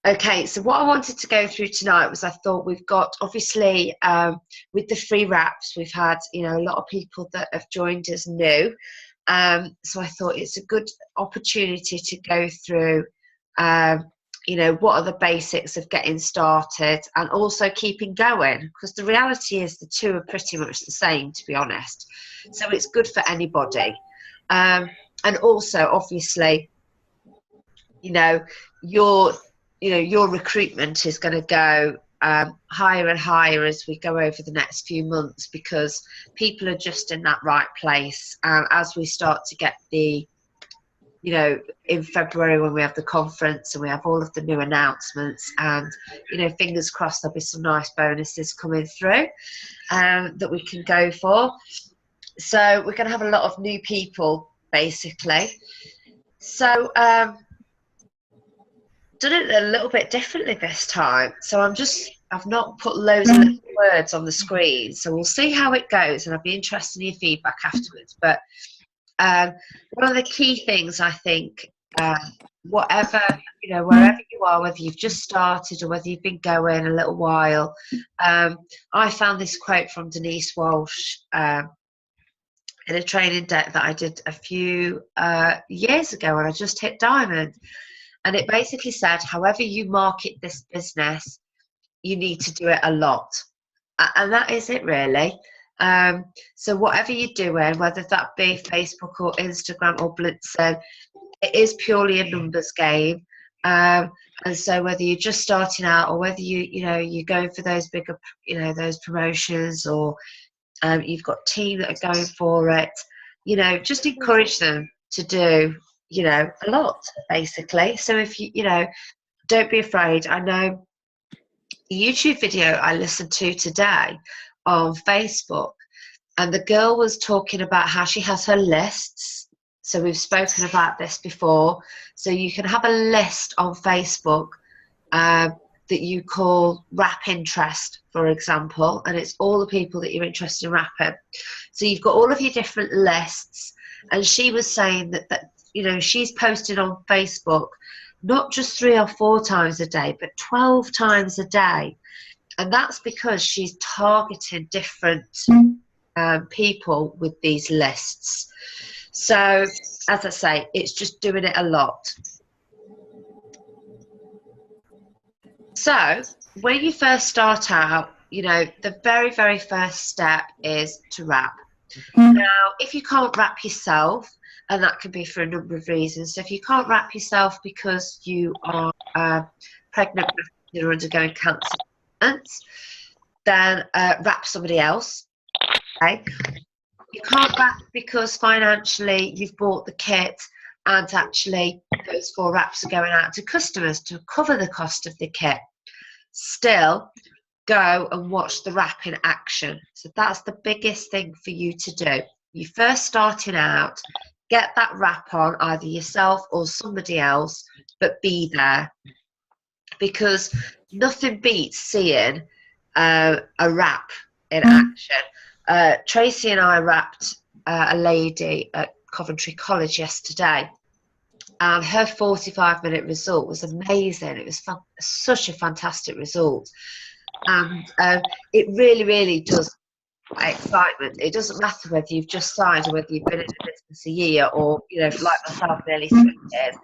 Okay, so what I wanted to go through tonight was I thought we've got, obviously, with the free wraps, we've had, a lot of people that have joined us new. So I thought it's a good opportunity to go through, what are the basics of getting started and also keeping going, because the reality is the two are pretty much the same, to be honest. So it's good for anybody. And also, obviously, your your recruitment is going to go higher and higher as we go over the next few months, because people are just in that right place. As we start to get in February, when we have the conference and we have all of the new announcements, and fingers crossed there'll be some nice bonuses coming through that we can go for. So we're going to have a lot of new people, basically. So done it a little bit differently this time. So I've not put loads of little words on the screen. So we'll see how it goes, and I'll be interested in your feedback afterwards. But one of the key things, I think, whatever, wherever you are, whether you've just started or whether you've been going a little while, I found this quote from Denise Walsh in a training deck that I did a few years ago, and I just hit diamond. And it basically said, however you market this business, you need to do it a lot. And that is it, really. So whatever you're doing, whether that be Facebook or Instagram or Blitzen, it is purely a numbers game. And so whether you're just starting out, or whether you're going for those bigger, those promotions, or you've got a team that are going for it, just encourage them to do a lot, basically. So if don't be afraid. I know the YouTube video I listened to today on Facebook, and the girl was talking about how she has her lists. So we've spoken about this before. So you can have a list on Facebook that you call Wrap Interest, for example, and it's all the people that you're interested in wrapping. So you've got all of your different lists, and she was saying that she's posted on Facebook not just 3 or 4 times a day, but 12 times a day. And that's because she's targeting different people with these lists. So, as I say, it's just doing it a lot. So, when you first start out, the very, very first step is to wrap. Now, if you can't wrap yourself, and that can be for a number of reasons. So if you can't wrap yourself because you are pregnant, you're undergoing cancer treatments, then wrap somebody else. Okay? You can't wrap because financially you've bought the kit, and actually those 4 wraps are going out to customers to cover the cost of the kit. Still, go and watch the wrap in action. So that's the biggest thing for you to do. You're first starting out, get that wrap on, either yourself or somebody else, but be there. Because nothing beats seeing a wrap in action. Tracy and I wrapped a lady at Coventry College yesterday, and her 45-minute result was amazing. It was such a fantastic result. And it really, really does excitement. It doesn't matter whether you've just signed or whether you've been in the business a year, or like myself, nearly 3 years.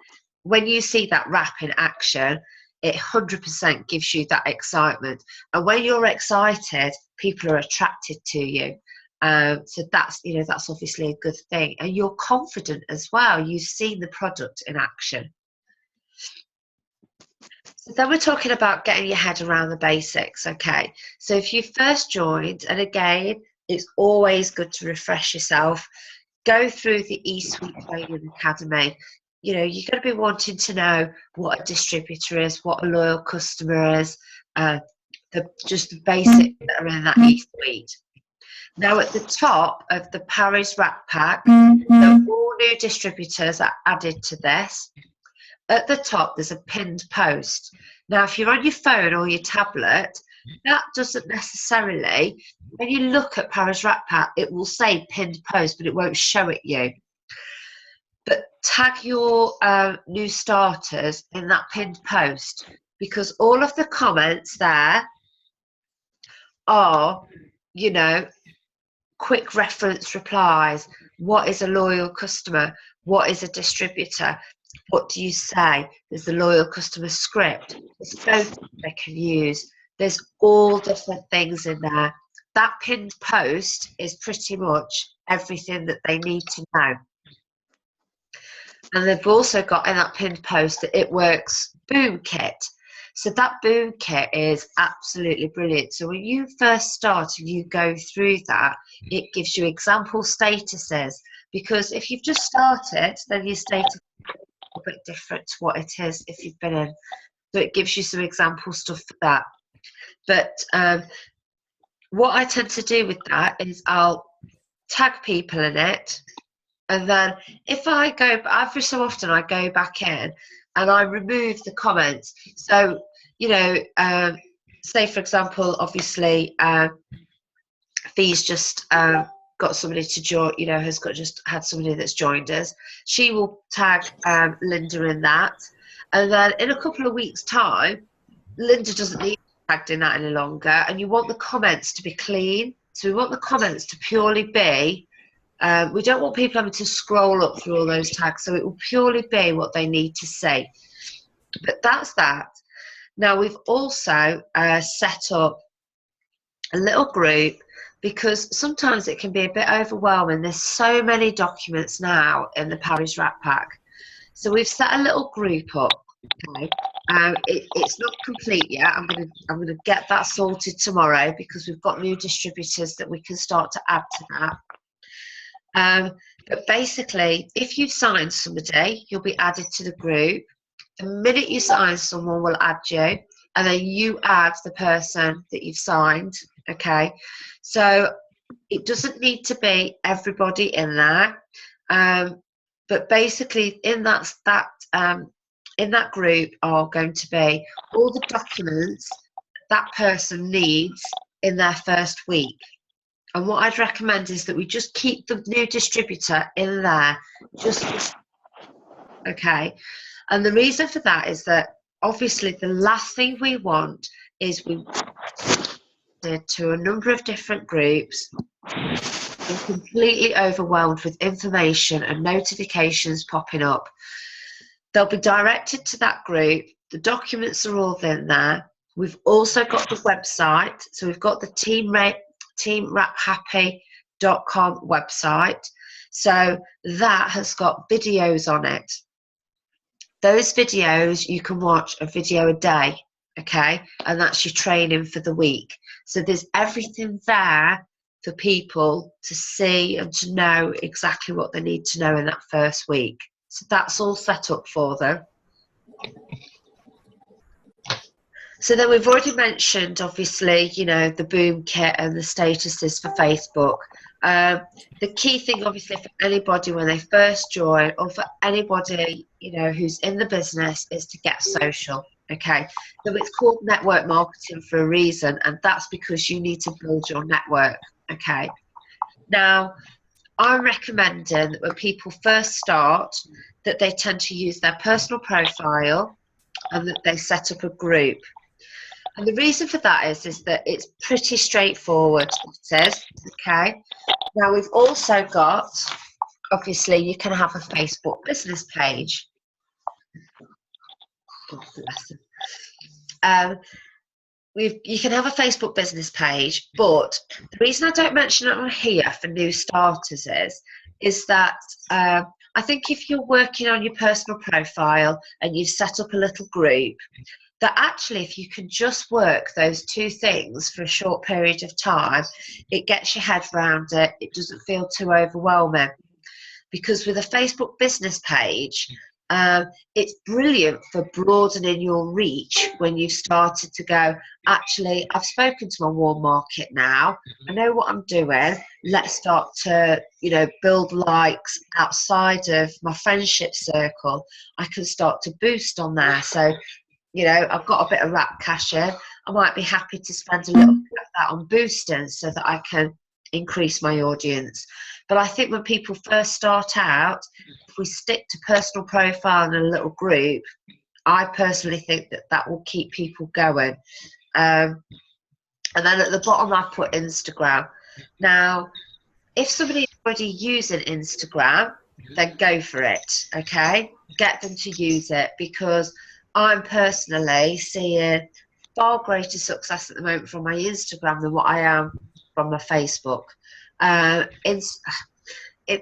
When you see that wrap in action, it 100% gives you that excitement. And when you're excited, people are attracted to you. So that's that's obviously a good thing, and you're confident as well. You've seen the product in action. So then we're talking about getting your head around the basics. Okay, so if you first joined, and again, it's always good to refresh yourself, go through the eSuite Training Academy. You're going to be wanting to know what a distributor is, what a loyal customer is, just the basics that are in that eSuite. Now, at the top of the Paris Wrap Pack, so all new distributors are added to this. At the top, there's a pinned post. Now, if you're on your phone or your tablet, that doesn't necessarily, when you look at Paris Wrap Pack, it will say pinned post, but it won't show it you. But tag your new starters in that pinned post, because all of the comments there are, you know, quick reference replies. What is a loyal customer? What is a distributor? What do you say? There's the loyal customer script. There's photos they can use. There's all different things in there. That pinned post is pretty much everything that they need to know. And they've also got in that pinned post that It Works Boom Kit. So that boom kit is absolutely brilliant. So when you first start and you go through that, it gives you example statuses, because if you've just started, then your status is a bit different to what it is if you've been in. So it gives you some example stuff for that. But what I tend to do with that is I'll tag people in it, and then if I go, every so often I go back in and I remove the comments. So, you know, say for example, obviously, Fee's just got somebody to join, you know, just had somebody that's joined us. She will tag Linda in that. And then in a couple of weeks' time, Linda doesn't need tagged in that any longer. And you want the comments to be clean. So we want the comments to purely be, we don't want people having to scroll up through all those tags, so it will purely be what they need to say. But that's that. Now we've also set up a little group, because sometimes it can be a bit overwhelming. There's so many documents now in the Parry's Rat Pack. So we've set a little group up. Okay. It's not complete yet. I'm gonna get that sorted tomorrow, because we've got new distributors that we can start to add to that. But basically, if you've signed somebody, you'll be added to the group. The minute you sign, someone will add you, and then you add the person that you've signed. Okay, so it doesn't need to be everybody in there, but basically in that group are going to be all the documents that person needs in their first week. And what I'd recommend is that we just keep the new distributor in there, okay. And the reason for that is that obviously the last thing we want is we to a number of different groups and completely overwhelmed with information and notifications popping up. They'll be directed to that group. The documents are all in there. We've also got the website. So we've got the teamrathappy.com website. So that has got videos on it. Those videos, you can watch a video a day, okay? And that's your training for the week. So there's everything there for people to see and to know exactly what they need to know in that first week. So that's all set up for them. So then we've already mentioned, obviously, you know, the boom kit and the statuses for Facebook. The key thing, obviously, for anybody when they first join, or for anybody, you know, who's in the business, is to get social. Okay, so it's called network marketing for a reason, and that's because you need to build your network. Okay, now I'm recommending that when people first start, that they tend to use their personal profile and that they set up a group. And the reason for that is that it's pretty straightforward, it says, okay? Now we've also got, obviously, you can have a Facebook business page. You can have a Facebook business page, but the reason I don't mention it on here for new starters is that I think if you're working on your personal profile and you've set up a little group, that actually if you can just work those two things for a short period of time, it gets your head around it. It doesn't feel too overwhelming. Because with a Facebook business page, it's brilliant for broadening your reach when you've started to go, actually, I've spoken to my warm market now. I know what I'm doing. Let's start to, you know, build likes outside of my friendship circle. I can start to boost on there. So, you know, I've got a bit of wrap cash in. I might be happy to spend a little bit of that on boosting so that I can increase my audience. But I think when people first start out, if we stick to personal profile and a little group, I personally think that that will keep people going. And then at the bottom, I put Instagram. Now, if somebody's already using Instagram, then go for it, okay? Get them to use it, because I'm personally seeing far greater success at the moment from my Instagram than what I am from my Facebook.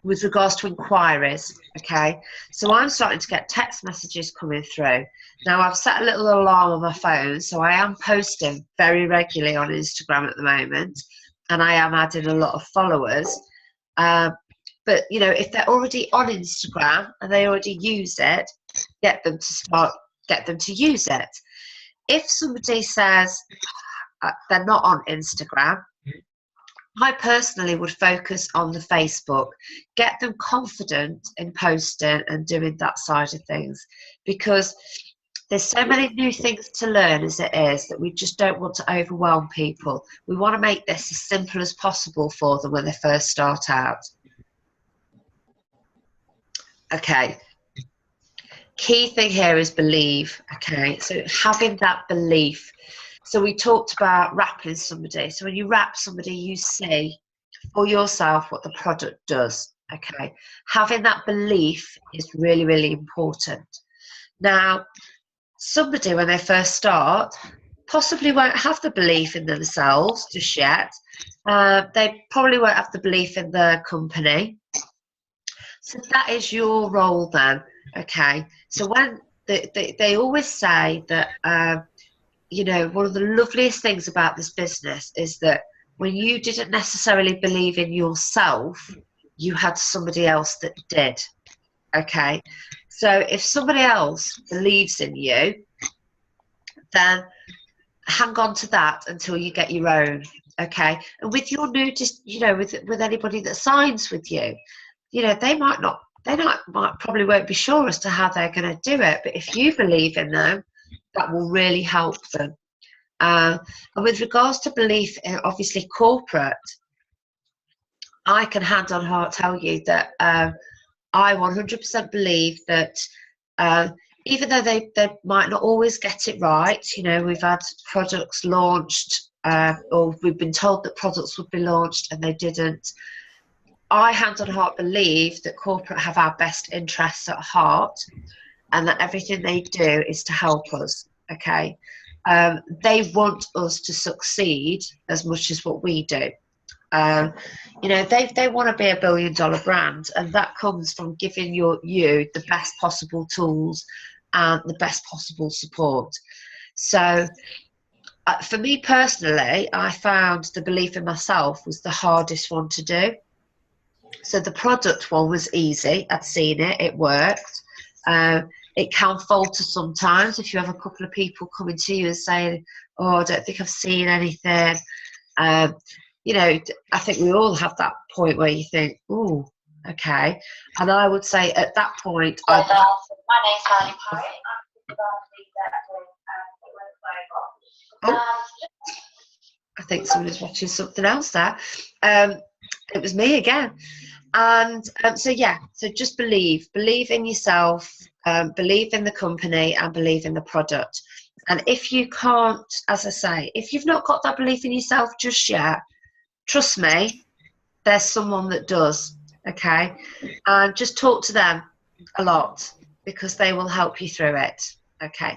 With regards to inquiries, okay? So I'm starting to get text messages coming through. Now, I've set a little alarm on my phone, so I am posting very regularly on Instagram at the moment, and I am adding a lot of followers. But, you know, if they're already on Instagram and they already use it, get them to use it. If somebody says they're not on Instagram, I personally would focus on the Facebook, get them confident in posting and doing that side of things, because there's so many new things to learn as it is that we just don't want to overwhelm people. We want to make this as simple as possible for them when they first start out. Okay. Key thing here is believe, okay? So having that belief. So we talked about wrapping somebody. So when you wrap somebody, you see for yourself what the product does, okay? Having that belief is really, really important. Now, somebody, when they first start, possibly won't have the belief in themselves just yet. They probably won't have the belief in their company. So that is your role then, okay? So when they always say that, you know, one of the loveliest things about this business is that when you didn't necessarily believe in yourself, you had somebody else that did, okay? So if somebody else believes in you, then hang on to that until you get your own, okay? And with your new, you know, with anybody that signs with you, you know, they might probably won't be sure as to how they're going to do it, but if you believe in them, that will really help them. And with regards to belief in obviously corporate, I can hand on heart tell you that I 100% believe that even though they might not always get it right, you know, we've had products launched or we've been told that products would be launched and they didn't. I hand on heart believe that corporate have our best interests at heart and that everything they do is to help us, okay? They want us to succeed as much as what we do. You know, they want to be $1 billion brand, and that comes from giving you the best possible tools and the best possible support. So for me personally, I found the belief in myself was the hardest one to do. So the product one was easy. I'd seen it, it worked. It can falter sometimes if you have a couple of people coming to you and saying, oh, I don't think I've seen anything. You know, I think we all have that point where you think, oh, okay. And I would say at that point, my name's Sally Parry. I think somebody's watching something else there. It was me again. And so yeah, so just believe in yourself, believe in the company, and believe in the product. And if you can't, as I say, if you've not got that belief in yourself just yet, trust me, there's someone that does, okay? And just talk to them a lot because they will help you through it, okay?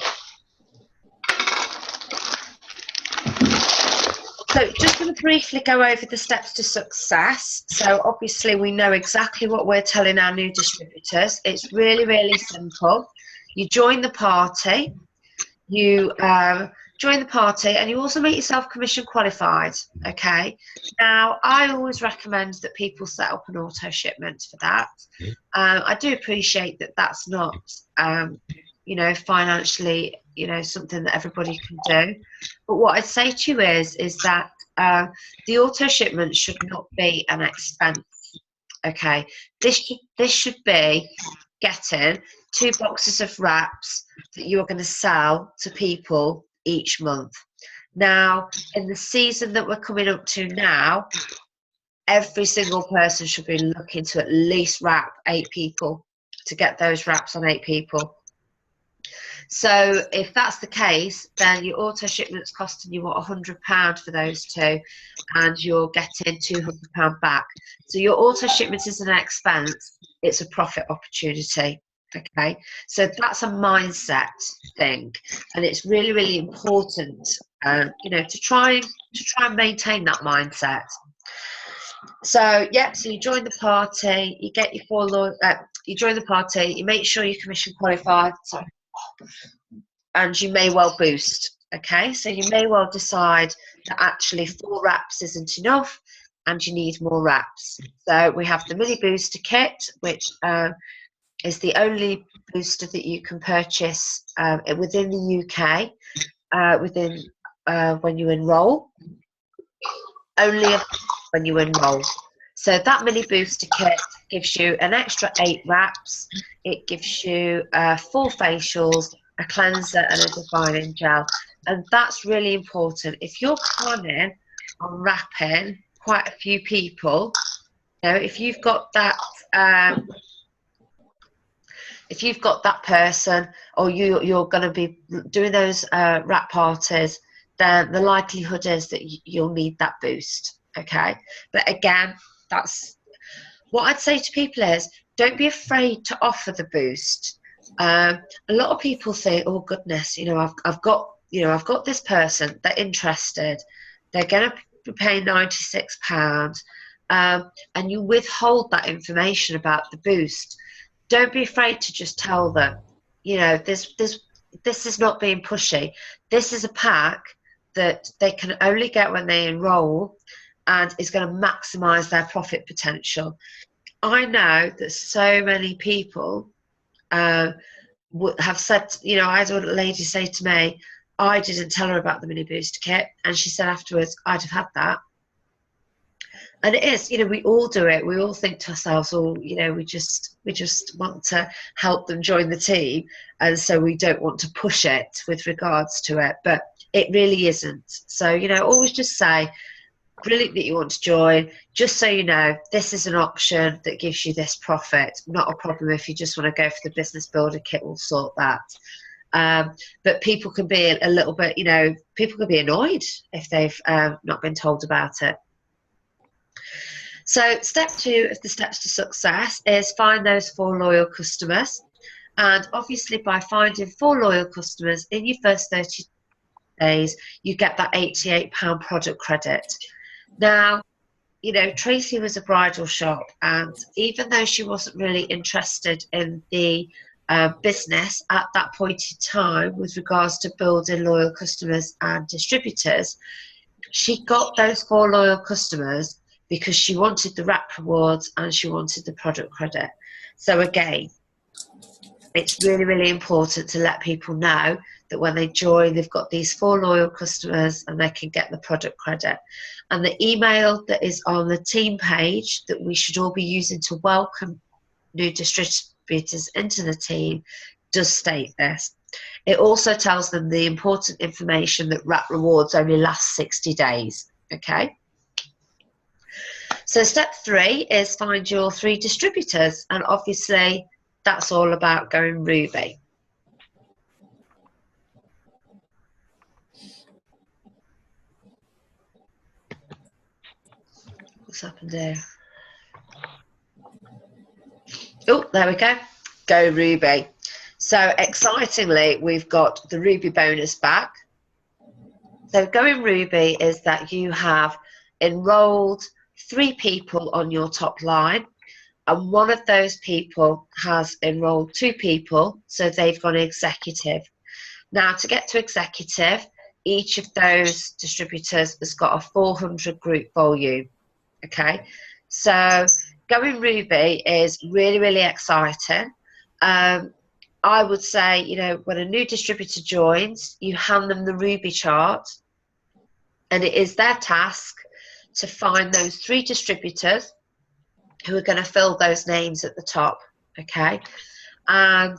So just going to briefly go over the steps to success. So obviously we know exactly what we're telling our new distributors. It's really, really simple. You join the party. You join the party and you also make yourself commission qualified, okay? Now, I always recommend that people set up an auto shipment for that. I do appreciate that that's not, you know, financially, you know, something that everybody can do. But what I'd say to you is that the auto shipment should not be an expense, okay? This should be getting 2 boxes of wraps that you're going to sell to people each month. Now, in the season that we're coming up to now, every single person should be looking to at least wrap 8 people, to get those wraps on 8 people. So if that's the case, then your auto shipment's costing you what, £100 for those two, and you're getting £200 back. So your auto shipment isn't an expense; it's a profit opportunity. Okay, so that's a mindset thing, and it's really, really important, you know, to try and maintain that mindset. So yeah, so you join the party, you get your you join the party, you make sure you're commission qualified. Sorry. And you may well boost. Okay, so you may well decide that actually 4 wraps isn't enough and you need more wraps. So we have the mini booster kit, which is the only booster that you can purchase within the UK when you enroll, only when you enroll. So that mini booster kit gives you an extra 8 wraps. It gives you 4 facials, a cleanser and a defining gel, and that's really important. If you're planning on wrapping quite a few people, you know, if you've got that person, or you're going to be doing those wrap parties, then the likelihood is that you'll need that boost. Okay, but again, that's what I'd say to people is, don't be afraid to offer the boost. A lot of people think, oh goodness, you know, I've got this person, they're interested, they're going to be paying £96, and you withhold that information about the boost. Don't be afraid to just tell them, you know, this is not being pushy. This is a pack that they can only get when they enroll, and is going to maximise their profit potential. I know that so many people have said, you know, I had a lady say to me, I didn't tell her about the mini booster kit, and she said afterwards, I'd have had that. And it is, you know, we all do it. We all think to ourselves, oh, you know, we just want to help them join the team, and so we don't want to push it with regards to it, but it really isn't. So, you know, always just say, brilliant that you want to join. Just so you know, this is an option that gives you this profit. Not a problem if you just want to go for the business builder kit, we'll sort that. But people can be a little bit, you know, people can be annoyed if they've not been told about it. So step 2 of the steps to success is find those 4 loyal customers. And obviously by finding 4 loyal customers in your first 30 days, you get that £88 product credit. Now, you know, Tracy was a bridal shop, and even though she wasn't really interested in the business at that point in time with regards to building loyal customers and distributors, she got those 4 loyal customers because she wanted the wrap rewards and she wanted the product credit. So again, it's really, really important to let people know that when they join, they've got these 4 loyal customers and they can get the product credit. And the email that is on the team page that we should all be using to welcome new distributors into the team does state this. It also tells them the important information that wrap rewards only last 60 days. Okay. So step 3 is find your 3 distributors, and obviously that's all about going Ruby. What's happened there? Oh, there we go. Go Ruby. So excitingly, we've got the Ruby bonus back. So going Ruby is that you have enrolled 3 people on your top line, and one of those people has enrolled 2 people, so they've gone executive. Now, to get to executive, each of those distributors has got a 400 group volume. Okay, so going Ruby is really, really exciting. I would say, you know, when a new distributor joins, you hand them the Ruby chart, and it is their task to find those 3 distributors who are going to fill those names at the top. Okay, and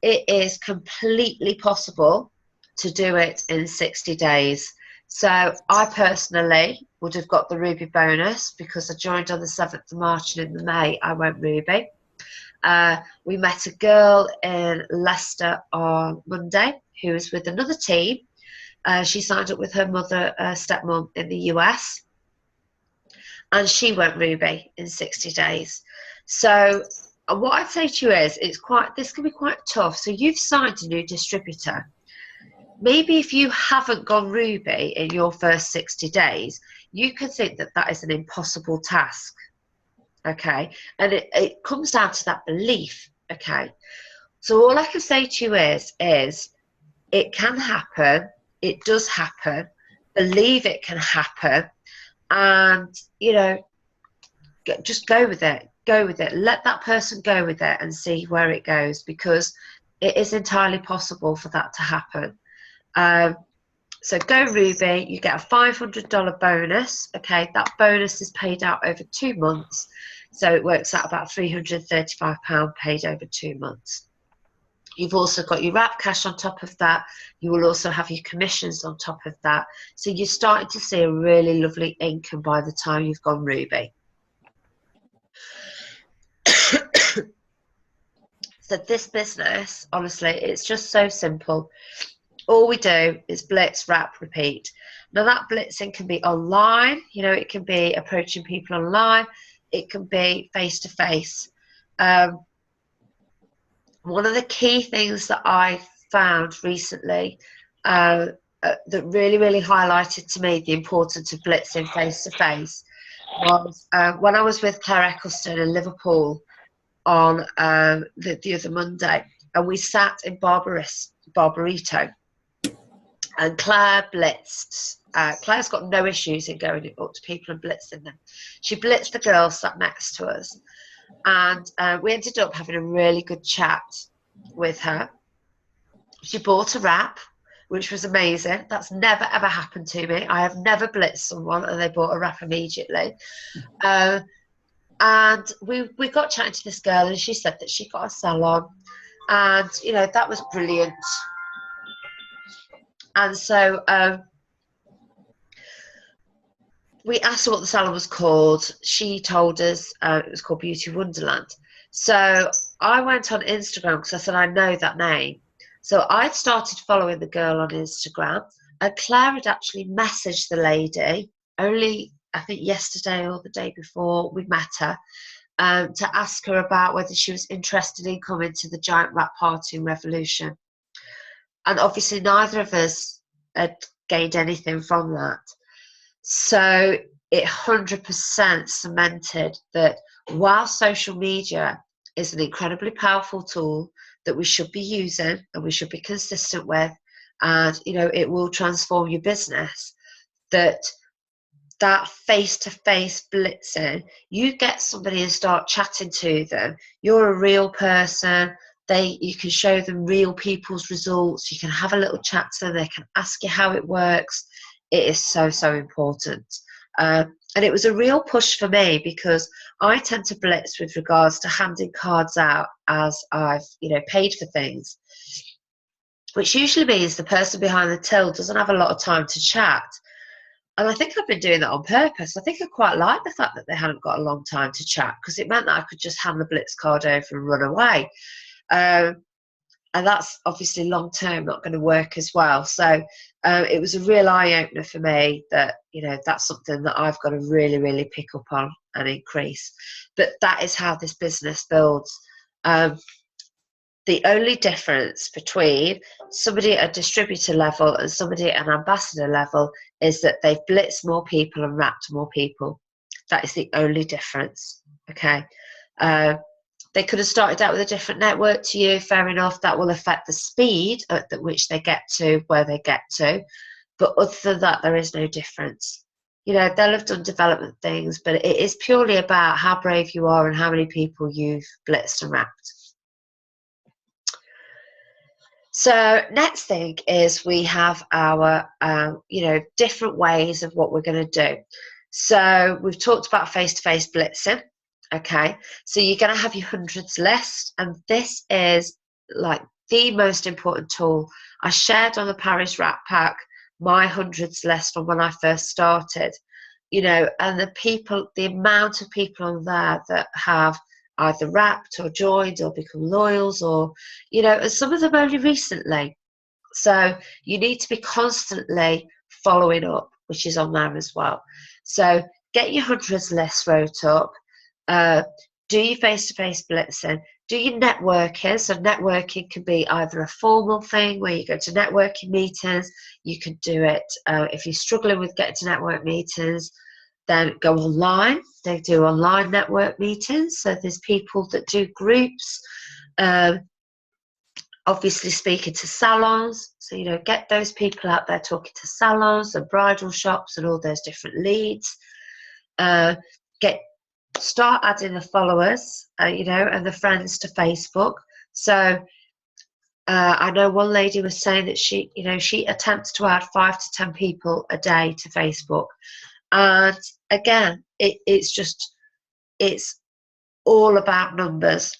it is completely possible to do it in 60 days. So I personally would have got the Ruby bonus because I joined on the 7th of March, and in the May I went Ruby. We met a girl in Leicester on Monday who was with another team. She signed up with her mother, stepmom in the US, and she went Ruby in 60 days. So what I'd say to you is, this can be quite tough. So you've signed a new distributor. Maybe if you haven't gone Ruby in your first 60 days, you could think that that is an impossible task. Okay, and it comes down to that belief. Okay, so all I can say to you is it can happen. It does happen. Believe it can happen, and just go with it. Go with it. Let that person go with it and see where it goes, because it is entirely possible for that to happen. So go Ruby. You get a $500 bonus. Okay, that bonus is paid out over 2 months, so it works out about £335 paid over 2 months. You've also got your wrap cash on top of that. You will also have your commissions on top of that. So you're starting to see a really lovely income by the time you've gone Ruby. So this business, honestly, it's just so simple. All we do is blitz, wrap, repeat. Now that blitzing can be online, it can be approaching people online, it can be face-to-face. One of the key things that I found recently that really, really highlighted to me the importance of blitzing face-to-face was when I was with Claire Eccleston in Liverpool on the other Monday, and we sat in Barbarito, and Claire blitzed. Claire's got no issues in going up to people and blitzing them. She blitzed the girl sat next to us, and we ended up having a really good chat with her. She bought a wrap, which was amazing. That's never ever happened to me. I have never blitzed someone and they bought a wrap immediately. And we got chatting to this girl, and she said that she got a salon, and that was brilliant. And so we asked her what the salon was called. She told us it was called Beauty Wonderland. So I went on Instagram because I said I know that name. So I'd started following the girl on Instagram, and Claire had actually messaged the lady only, I think, yesterday or the day before we met her, to ask her about whether she was interested in coming to the giant wrap party in Revolution. And obviously neither of us had gained anything from that. So it 100% cemented that while social media is an incredibly powerful tool that we should be using and we should be consistent with, and it will transform your business, that face-to-face blitzing, you get somebody and start chatting to them, you're a real person, you can show them real people's results, you can have a little chat to them, they can ask you how it works. It is so important. And it was a real push for me, because I tend to blitz with regards to handing cards out as I've paid for things, which usually means the person behind the till doesn't have a lot of time to chat. And I think I've been doing that on purpose. I think I quite like the fact that they hadn't got a long time to chat, because it meant that I could just hand the blitz card over and run away. And that's obviously long term not going to work as well. So it was a real eye-opener for me that that's something that I've got to really, really pick up on and increase. But that is how this business builds. The only difference between somebody at a distributor level and somebody at an ambassador level is that they've blitzed more people and wrapped more people. That is the only difference. Okay. They could have started out with a different network to you, fair enough. That will affect the speed at which they get to where they get to. But other than that, there is no difference. They'll have done development things, but it is purely about how brave you are and how many people you've blitzed and wrapped. So next thing is we have our, different ways of what we're going to do. So we've talked about face-to-face blitzing. Okay, so you're going to have your hundreds list, and this is like the most important tool. I shared on the Paris Wrap Pack my hundreds list from when I first started, and the amount of people on there that have either wrapped or joined or become loyals, or, you know, and some of them only recently. So you need to be constantly following up, which is on there as well. So get your hundreds list wrote up, do your face-to-face blitzing, do your networking. So networking can be either a formal thing where you go to networking meetings. You can do it if you're struggling with getting to network meetings, then go online. They do online network meetings. So there's people that do groups. Obviously speaking to salons, so you know, get those people out there talking to salons and bridal shops and all those different leads. Start adding the followers, you know, and the friends to Facebook. So I know one lady was saying that she, you know, she attempts to add 5 to 10 people a day to Facebook, and again, it's all about numbers.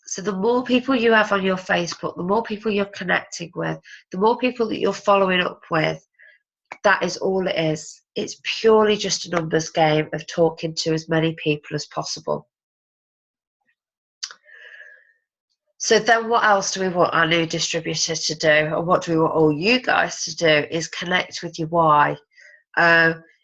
So the more people you have on your Facebook, the more people you're connecting with, the more people that you're following up with, that is all it is. It's purely just a numbers game of talking to as many people as possible. So then what else do we want our new distributor to do, or what do we want all you guys to do, is connect with your why.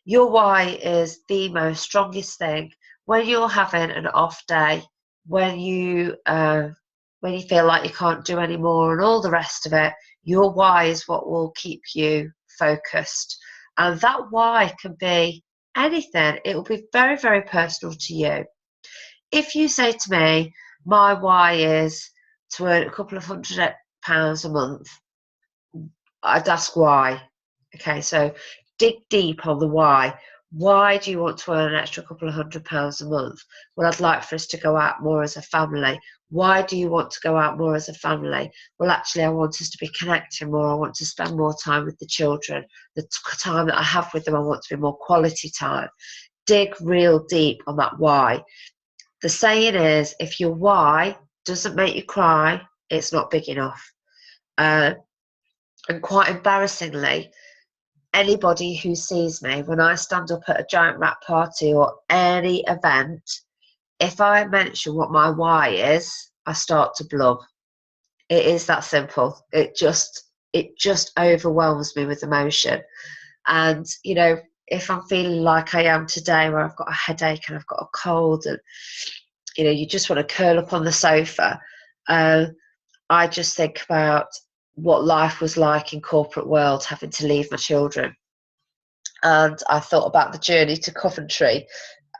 Your why is the most strongest thing. When you're having an off day, when you feel like you can't do any more and all the rest of it, your why is what will keep you focused. And that why can be anything. It will be very, very personal to you. If you say to me, my why is to earn a couple of £100 a month, I'd ask why. Okay, so dig deep on the why. Why do you want to earn an extra couple of £100 a month? Well, I'd like for us to go out more as a family. Why do you want to go out more as a family? Well, actually, I want us to be connecting more. I want to spend more time with the children. The time that I have with them, I want to be more quality time. Dig real deep on that why. The saying is, if your why doesn't make you cry, it's not big enough. And quite embarrassingly, anybody who sees me when I stand up at a giant wrap party or any event, if I mention what my why is, I start to blub. It is that simple. It just overwhelms me with emotion. And you know, if I'm feeling like I am today, where I've got a headache and I've got a cold, and you know, you just want to curl up on the sofa, I just think about what life was like in corporate world, having to leave my children. And I thought about the journey to Coventry,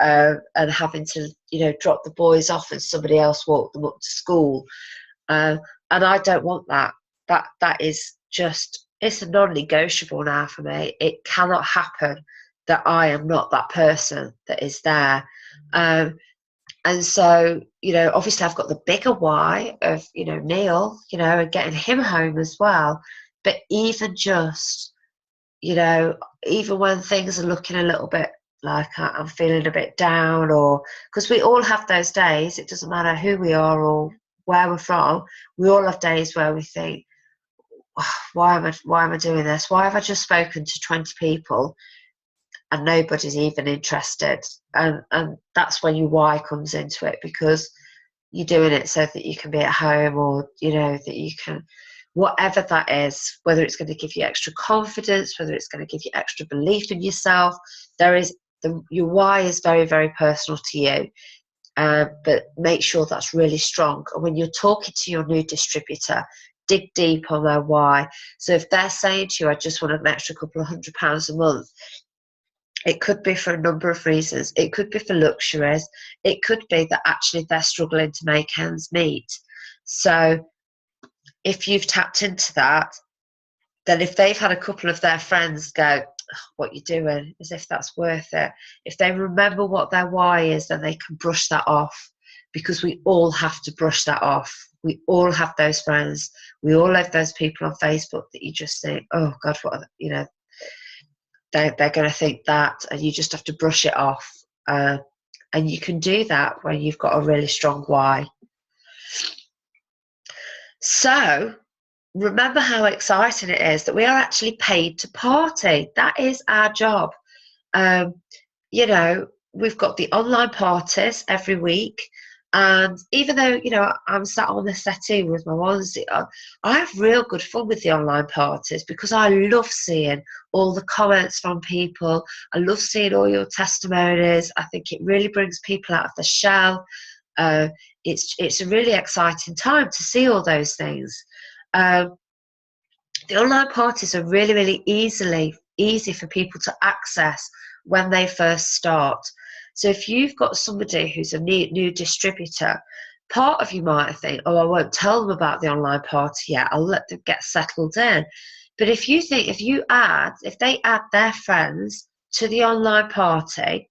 and having to, you know, drop the boys off and somebody else walk them up to school. And I don't want that. That is just, it's a non-negotiable now for me. It cannot happen that I am not that person that is there. And so, you know, obviously I've got the bigger why of, you know, Neil, you know, and getting him home as well. But even just, you know, even when things are looking a little bit like I'm feeling a bit down, or because we all have those days, it doesn't matter who we are or where we're from, we all have days where we think, why am I doing this? Why have I just spoken to 20 people and nobody's even interested? And that's when your why comes into it, because you're doing it so that you can be at home, or you know, that you can, whatever that is, whether it's going to give you extra confidence, whether it's going to give you extra belief in yourself, your why is very, very personal to you. But make sure that's really strong. And when you're talking to your new distributor, dig deep on their why. So if they're saying to you, I just want an extra couple of £100 a month, it could be for a number of reasons. It could be for luxuries. It could be that actually they're struggling to make ends meet. So if you've tapped into that, then if they've had a couple of their friends go, what you're doing, as if that's worth it. If they remember what their why is, then they can brush that off, because we all have to brush that off. We all have those friends. We all have those people on Facebook that you just think, oh God, what, you know, they're going to think that, and you just have to brush it off. And you can do that when you've got a really strong why. So remember how exciting it is that we are actually paid to party. That is our job. You know, we've got the online parties every week. And even though, you know, I'm sat on the settee with my onesie on, I have real good fun with the online parties because I love seeing all the comments from people. I love seeing all your testimonies. I think it really brings people out of the shell. It's a really exciting time to see all those things. The online parties are really, really easy for people to access when they first start. So if you've got somebody who's a new distributor, part of you might think, oh, I won't tell them about the online party yet. I'll let them get settled in. But if they add their friends to the online party,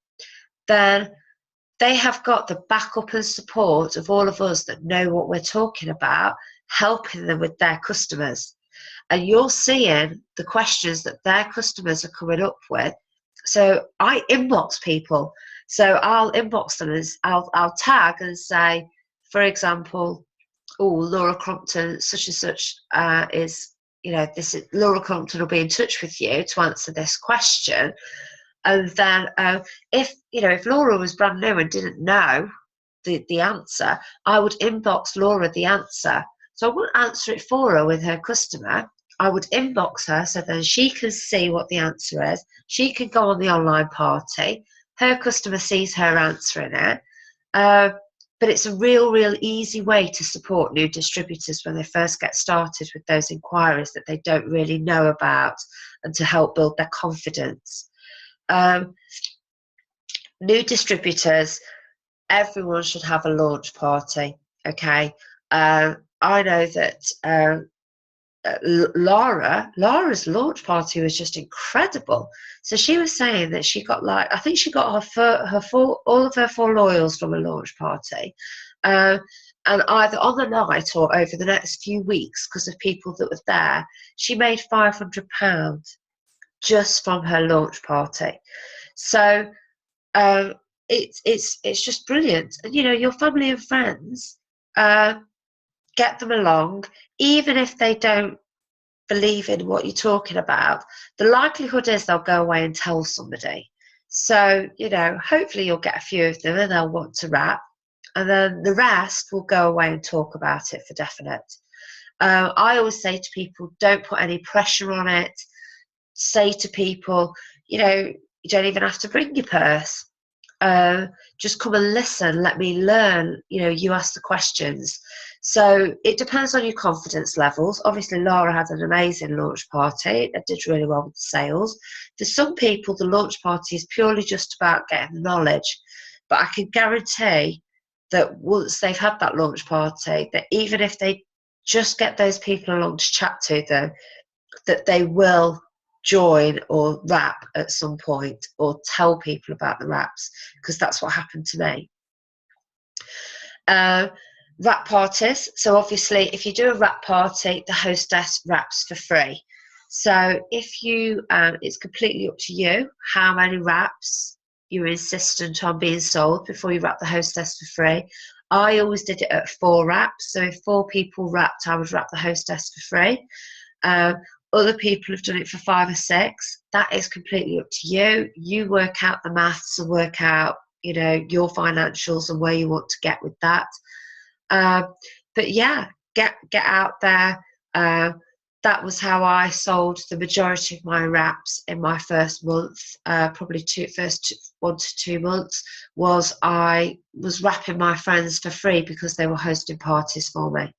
then they have got the backup and support of all of us that know what we're talking about, helping them with their customers. And you're seeing the questions that their customers are coming up with. So I inbox people. So I'll inbox them as I'll tag and say, for example, oh, Laura Crompton, such and such is, you know, this is Laura Crompton will be in touch with you to answer this question. And then if Laura was brand new and didn't know the answer, I would inbox Laura the answer. So I wouldn't answer it for her with her customer. I would inbox her so then she can see what the answer is. She can go on the online party. Her customer sees her answering it. But it's a real easy way to support new distributors when they first get started with those inquiries that they don't really know about, and to help build their confidence. New distributors, everyone should have a launch party, okay? I know that Laura's launch party was just incredible. So she was saying that she got I think she got all of her 4 loyals from a launch party. And either on the night or over the next few weeks, because of people that were there, she made £500 just from her launch party. So it's just brilliant. And you know, your family and friends, get them along, even if they don't believe in what you're talking about. The likelihood is they'll go away and tell somebody. So, you know, hopefully you'll get a few of them and they'll want to wrap, and then the rest will go away and talk about it for definite. I always say to people, don't put any pressure on it. Say to people, you know, you don't even have to bring your purse. Just come and listen, let me learn, you know, you ask the questions. So it depends on your confidence levels. Obviously, Laura had an amazing launch party. It did really well with the sales. For some people, the launch party is purely just about getting the knowledge. But I can guarantee that once they've had that launch party, that even if they just get those people along to chat to them, that they will join or wrap at some point, or tell people about the wraps, because that's what happened to me. Wrap parties. So obviously if you do a wrap party, the hostess wraps for free. So if you it's completely up to you how many wraps you're insistent on being sold before you wrap the hostess for free. I always did it at 4 wraps. So if 4 people wrapped, I would wrap the hostess for free. Other people have done it for 5 or 6. That is completely up to you. You work out the maths and work out, you know, your financials and where you want to get with that. But yeah, get out there. That was how I sold the majority of my wraps in my first month. Probably first 1 to 2 months was I was wrapping my friends for free because they were hosting parties for me.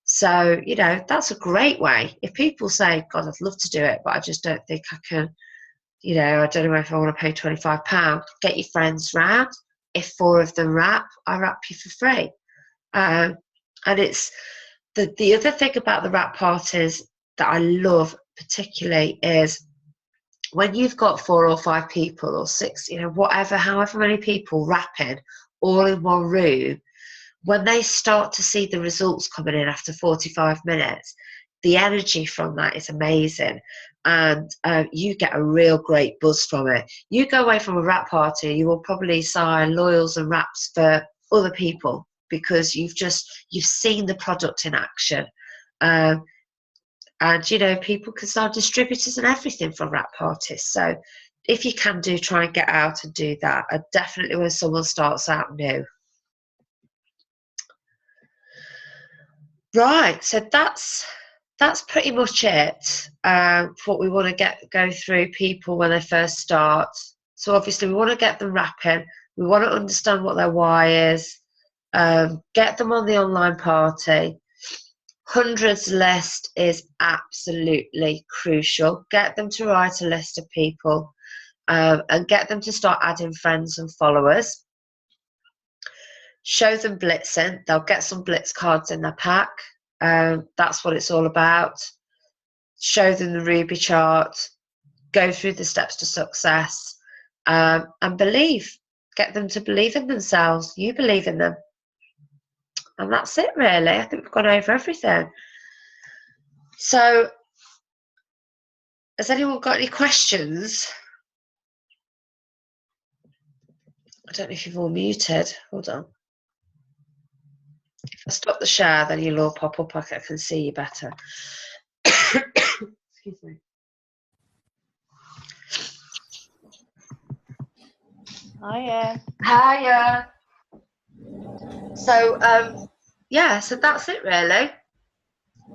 So, you know, that's a great way. If people say, God, I'd love to do it, but I just don't think I can, you know, I don't know if I want to pay £25, get your friends round. If 4 of them wrap, I wrap you for free. And it's the other thing about the wrap parties that I love particularly is when you've got 4 or 5 people or 6, you know, however many people wrapping all in one room, when they start to see the results coming in after 45 minutes, the energy from that is amazing. And you get a real great buzz from it. You go away from a wrap party, you will probably sign loyals and wraps for other people because you've seen the product in action. And, you know, people can start distributors and everything from wrap parties. So if you can try and get out and do that. And definitely when someone starts out new. Right, so that's pretty much it. What we want to go through people when they first start. So obviously we want to get them rapping. We want to understand what their why is. Get them on the online party. Hundreds list is absolutely crucial. Get them to write a list of people, and get them to start adding friends and followers. Show them blitzing. They'll get some blitz cards in their pack. That's what it's all about. Show them the Ruby chart. Go through the steps to success, and believe. Get them to believe in themselves. You believe in them. And that's it, really. I think we've gone over everything. So, has anyone got any questions? I don't know if you've all muted. Hold on. If I stop the share, then you'll all pop up. I can see you better. Excuse me. Hiya. Hiya. So, yeah, so that's it, really.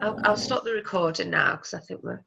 I'll stop the recording now because I think we're